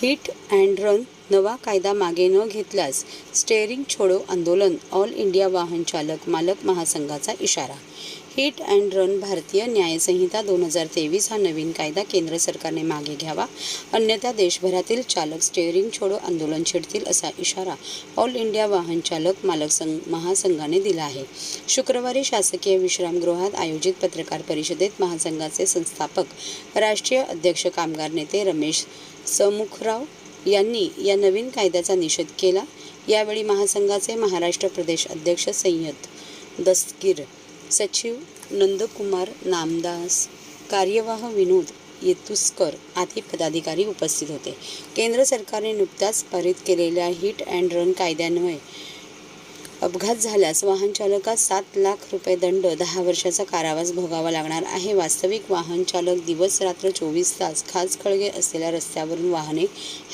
Hit and run नवा कायदा मागे न घेतल्यास स्टेअरिंग छोडो आंदोलन, ऑल इंडिया वाहन चालक मालक महासंघाचा इशारा। हिट अँड रन भारतीय न्याय संहिता 2023 हा नवीन कायदा केंद्र सरकारने मागे घ्यावा, अन्यथा देशभरातील चालक स्टेअरिंग छोडो आंदोलन छेडतील असा इशारा ऑल इंडिया वाहन चालक मालक महासंघाने दिला आहे। शुक्रवारी शासकीय विश्रामगृहात आयोजित पत्रकार परिषदेत महासंघाचे संस्थापक राष्ट्रीय अध्यक्ष कामगार नेते रमेश समुखराव यांनी या नवीन कायद्याचा निषेध केला। यावेळी महासंघाचे महाराष्ट्र प्रदेश अध्यक्ष सय्यद दस्तगीर, सचिव नंदकुमार नामदास, कार्यवाह विनोद येतुस्कर आदी पदाधिकारी उपस्थित होते। केंद्र सरकारने नुकत्याच पारित केलेल्या हिट अँड रन कायद्यान्वये अपघात झाल्यास वाहन चालकास 7 लाख रुपये दंड, 10 वर्षाचा कारावास भोगावा लागणार आहे। वास्तविक वाहन चालक दिवस रात्र 24 तास खाचखळगे असलेल्या रस्त्यावरून वाहने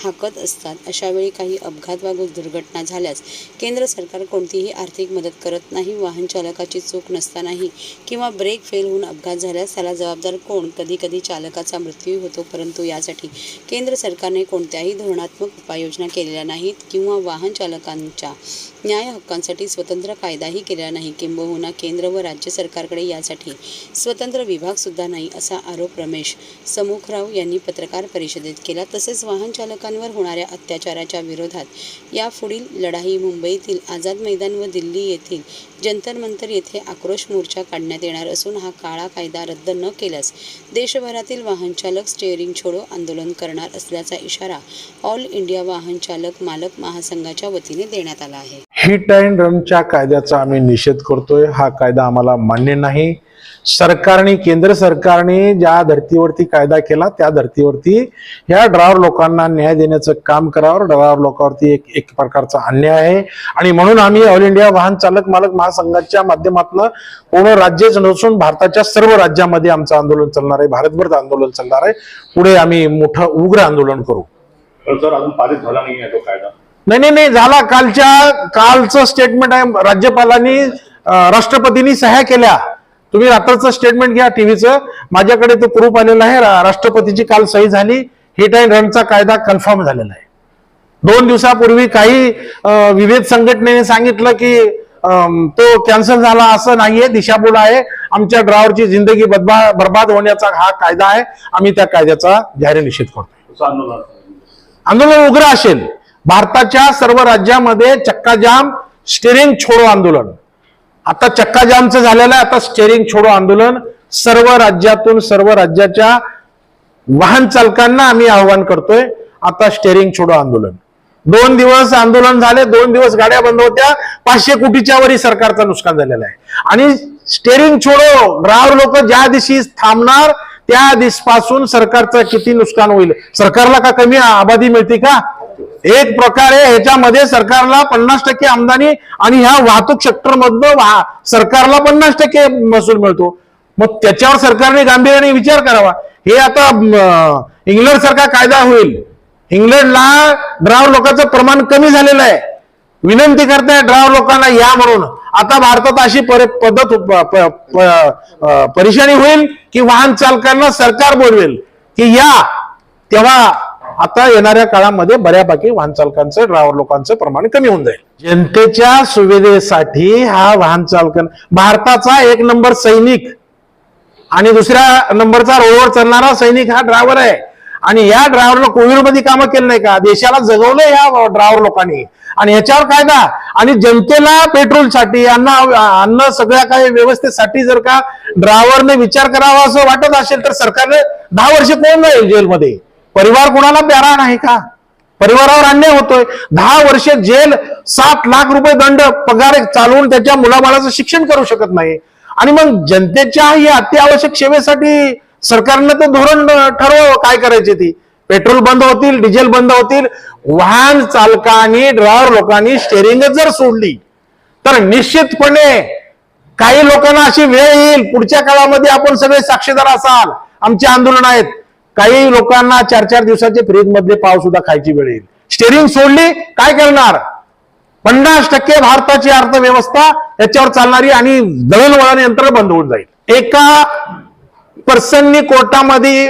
हाकत असतात। अशा वेळी काही अपघात वा दुर्घटना झाल्यास केंद्र सरकार कोणतीही आर्थिक मदत करत नाही। वाहन चालकाची चूक नसतानाही किंवा ब्रेक फेल होऊन अपघात झाल्यास त्याला जबाबदार कोण? कधी चालकाचा मृत्यू होतो, परंतु यासाठी केंद्र सरकारने कोणत्याही धोरणात्मक उपाययोजना केलेल्या नाहीत किंवा वाहन चालकांच्या न्याय हक्कांसाठी स्वतंत्र कायदाही केलेला नाही। किंबहुना केंद्र व राज्य सरकारकडे यासाठी स्वतंत्र विभाग सुद्धा नाही, असा आरोप रमेश समुखराव यांनी पत्रकार परिषदेत केला। तसेच वाहन चालकांवर होणाऱ्या अत्याचाराच्या विरोधात यापुढील लढाई मुंबईतील आझाद मैदान व दिल्ली येथील जंतर मंतर येथे आक्रोश मोर्चा काढण्यात येणार असून हा काळा कायदा रद्द न केल्यास देशभरातील वाहन चालक स्टेअरिंग छोडो आंदोलन करणार असल्याचा इशारा ऑल इंडिया वाहन चालक मालक महासंघाच्या वतीने देण्यात आला आहे। हिट अँड रनच्या कायद्याचा आम्ही निषेध करतोय। हा कायदा आम्हाला मान्य नाही। सरकारने, केंद्र सरकारने ज्या धर्तीवरती कायदा केला त्या धर्तीवरती ह्या ड्रायव्हर लोकांना न्याय देण्याचं काम करावं। ड्रायव्हर लोकांवरती एक प्रकारचा अन्याय आहे आणि म्हणून आम्ही ऑल इंडिया वाहन चालक मालक महासंघाच्या माध्यमातून पूर्ण राज्यच नसून भारताच्या सर्व राज्यामध्ये आमचं आंदोलन चालणार आहे। भारतभर आंदोलन चालणार आहे। पुढे आम्ही मोठं उग्र आंदोलन करू। सर, अजून पारित झाला नाही आहे तो कायदा? नाही झाला। कालचं स्टेटमेंट आहे, राज्यपालांनी राष्ट्रपतींनी सह्या केल्या। तुम्ही रात्रचं स्टेटमेंट घ्या टीव्हीचं, माझ्याकडे तो प्रूफ आलेला आहे। राष्ट्रपतीची काल सही झाली, हिट अँड रनचा कायदा कन्फर्म झालेला आहे। 2 दिवसापूर्वी काही विविध संघटनेने सांगितलं की तो कॅन्सल झाला, असं नाहीये, दिशाभूल आहे। आमच्या ड्रायव्हरची जिंदगी बर्बाद होण्याचा हा कायदा आहे। आम्ही त्या कायद्याचा जाहीर निषेध करतो। आंदोलन उग्र असेल। भारताच्या सर्व राज्यामध्ये चक्काजाम, स्टेअरिंग छोडो आंदोलन, आता चक्काजामचं झालेलं आहे, आता स्टेअरिंग छोडो आंदोलन सर्व राज्यातून, सर्व राज्याच्या वाहन चालकांना आम्ही आव्हान करतोय। आता स्टेअरिंग छोडो आंदोलन 2 दिवस आंदोलन झाले, 2 दिवस गाड्या बंद होत्या, 500 कोटीच्या वरी सरकारचं नुकसान झालेलं आहे। आणि स्टेअरिंग छोडो ड्रायव्हर लोक ज्या दिवशी थांबणार त्या दिवसापासून सरकारचं किती नुकसान होईल? सरकारला का कमी आबादी मिळते का? एक प्रकारे ह्याच्यामध्ये सरकारला 50% आमदानी आणि ह्या वाहतूक सेक्टर मधनं सरकारला 50% महसूल मिळतो। मग त्याच्यावर सरकारने गांभीर्याने विचार करावा। हे आता इंग्लंड सारखा कायदा होईल। इंग्लंडला ड्रायव्हर लोकांचं प्रमाण कमी झालेलं आहे, विनंती करताय ड्रायव्हर लोकांना या म्हणून। आता भारतात अशी पद्धत परेशानी होईल की वाहन चालकांना सरकार बोलवेल की या, तेव्हा आता येणाऱ्या काळामध्ये बऱ्यापैकी वाहन चालकांचं, ड्रायव्हर लोकांचं प्रमाण कमी होऊन जाईल। जनतेच्या सुविधेसाठी हा वाहन चालक भारताचा 1 नंबर सैनिक आणि दुसऱ्या नंबरचा रोडवर चालणारा सैनिक हा ड्रायव्हर आहे। आणि या ड्रायव्हरला कोविडमध्ये कामं केलं नाही का? देशाला जगवलं या ड्रायव्हर लोकांनी। आणि ह्याच्यावर कायदा आणि जनतेला पेट्रोलसाठी, अन्न सगळ्या काही व्यवस्थेसाठी जर का ड्रायव्हरने विचार करावा असं वाटत असेल तर सरकारने 10 वर्ष कोण जाईल जेलमध्ये? परिवार कोणाला प्यारा नाही का? परिवारावर अन्याय होतोय। 10 वर्ष जेल, 7 लाख रुपये दंड, पगार चालवून त्याच्या मुलाबाळाचं शिक्षण करू शकत नाही। आणि मग जनतेच्या या अत्यावश्यक सेवेसाठी सरकारनं तर धोरण ठरवावं काय करायचे ती। पेट्रोल बंद होतील, डिझेल बंद होतील। वाहन चालकांनी, ड्रायव्हर लोकांनी स्टेअरिंगच जर सोडली तर निश्चितपणे काही लोकांना अशी वेळ येईल, पुढच्या काळामध्ये आपण सगळे साक्षीदार असाल, आमचे आंदोलन आहेत, काही लोकांना 4-4 दिवसाचे फ्रीज मधले पाव सुद्धा खायची वेळ येईल। स्टेअरिंग सोडली काय करणार? 50% भारताची अर्थव्यवस्था याच्यावर चालणारी आणि दळणवळण यंत्र बंद होऊन जाईल। एका पर्सननी कोर्टामध्ये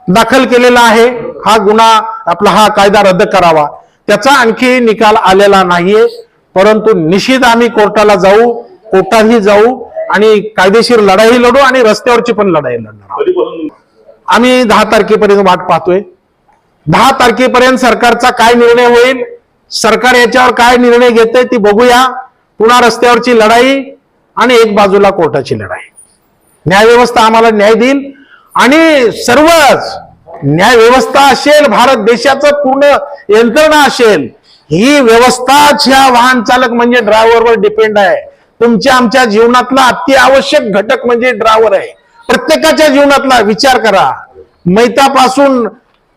दाखल केलेला आहे, हा गुन्हा आपला हा कायदा रद्द करावा, त्याचा आणखी निकाल आलेला नाहीये. परंतु निश्चित आम्ही कोर्टाला जाऊ, कोर्टातही जाऊ आणि कायदेशीर लढाई लढू आणि रस्त्यावरची पण लढाई लढणार आहोत. कधीपासून आम्ही 10 तारखेपर्यंत वाट पाहतोय. 10 तारखेपर्यंत सरकारचा काय निर्णय होईल, सरकार याच्यावर काय निर्णय घेते ती बघूया. पुन्हा रस्त्यावरची लढाई आणि एक बाजूला कोर्टाची लढाई. न्यायव्यवस्था आम्हाला न्याय देईल आणि सर्वच न्यायव्यवस्था असेल, भारत देशाचं पूर्ण यंत्रणा असेल, ही व्यवस्थाच ह्या वाहन चालक म्हणजे ड्रायव्हरवर डिपेंड आहे. तुमच्या आमच्या जीवनातला अत्यावश्यक घटक म्हणजे ड्रायव्हर आहे. प्रत्येकाच्या जीवनातला विचार करा, मैतापासून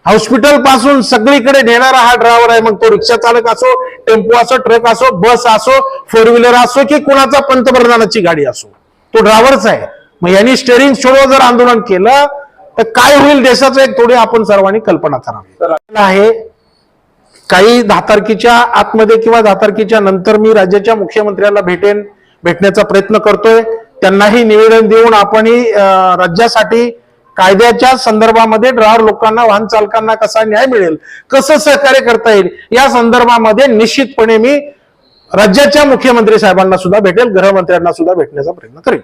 हॉस्पिटल पासून सगळीकडे नेणारा हा ड्रायव्हर आहे. मग तो रिक्षा चालक असो, टेम्पो असो, ट्रक असो, बस असो, 4 व्हीलर असो की कुणाचा पंतप्रधानाची गाडी असो, तो ड्रायव्हरच आहे. मग यांनी स्टेरिंग छोडो जर आंदोलन केलं तर काय होईल देशाचं एक थोडी आपण सर्वांनी कल्पना करावी आहे. काही 10 तारखेच्या आतमध्ये किंवा 10 तारखेच्या नंतर मी राज्याच्या मुख्यमंत्र्याला भेटण्याचा प्रयत्न करतोय. त्यांनाही निवेदन देऊन आपणही राज्यासाठी कायद्याच्या संदर्भामध्ये ड्रायव्हर लोकांना, वाहन चालकांना कसा न्याय मिळेल, कसं सहकार्य करता येईल या संदर्भामध्ये निश्चितपणे मी राज्याच्या मुख्यमंत्री साहेबांना सुद्धा भेटेल, गृहमंत्र्यांना सुद्धा भेटण्याचा प्रयत्न करेल.